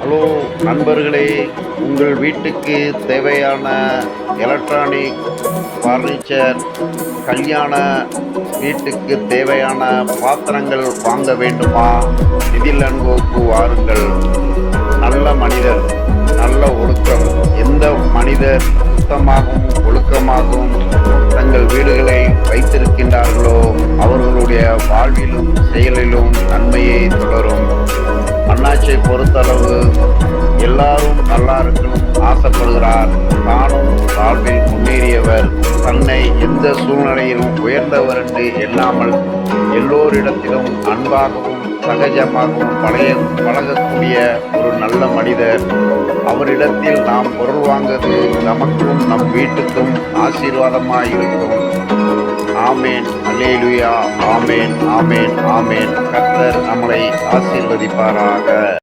Hello நண்பர்களே, உங்கள் வீட்டுக்கு தேவையான எலக்ட்ரானிக் ஃபர்னிச்சர், கல்யாண வீட்டுக்கு தேவையான பாத்திரங்கள் வாங்க வேண்டுமா? நிதில் அண்ட் கோவுக்கு வாருங்கள். நல்ல மனிதர், நல்ல ஒழுக்கம். எந்த மனிதர் சுத்தமாகவும் ஒழுக்கமாகவும் தங்கள் வீடுகளை வைத்திருக்கின்றார்களோ அவர்களுடைய வாழ்விலும் செயலிலும் நன்மையை தொடரும். அண்ணாச்சியை பொறுத்தளவு எல்லாரும் நல்லா இருக்கணும் ஆசைப்படுகிறார். தானும் வாழ்வில் முன்னேறியவர். தன்னை எந்த சூழ்நிலையிலும் உயர்ந்தவர் என்று எண்ணாமல் எல்லோரிடத்திலும் அன்பாகவும் சகஜமாகவும் பழகக்கூடிய ஒரு நல்ல மனிதர். அவரிடத்தில் நாம் பொருள் வாங்குவது நமக்கும் நம் வீட்டுக்கும் ஆசீர்வாதமாய் இருக்கும். ஆமேன், அல்லேலூயா. ஆமேன், ஆமேன், ஆமேன். கர்த்தர் நம்மளை ஆசீர்வதிப்பாராக.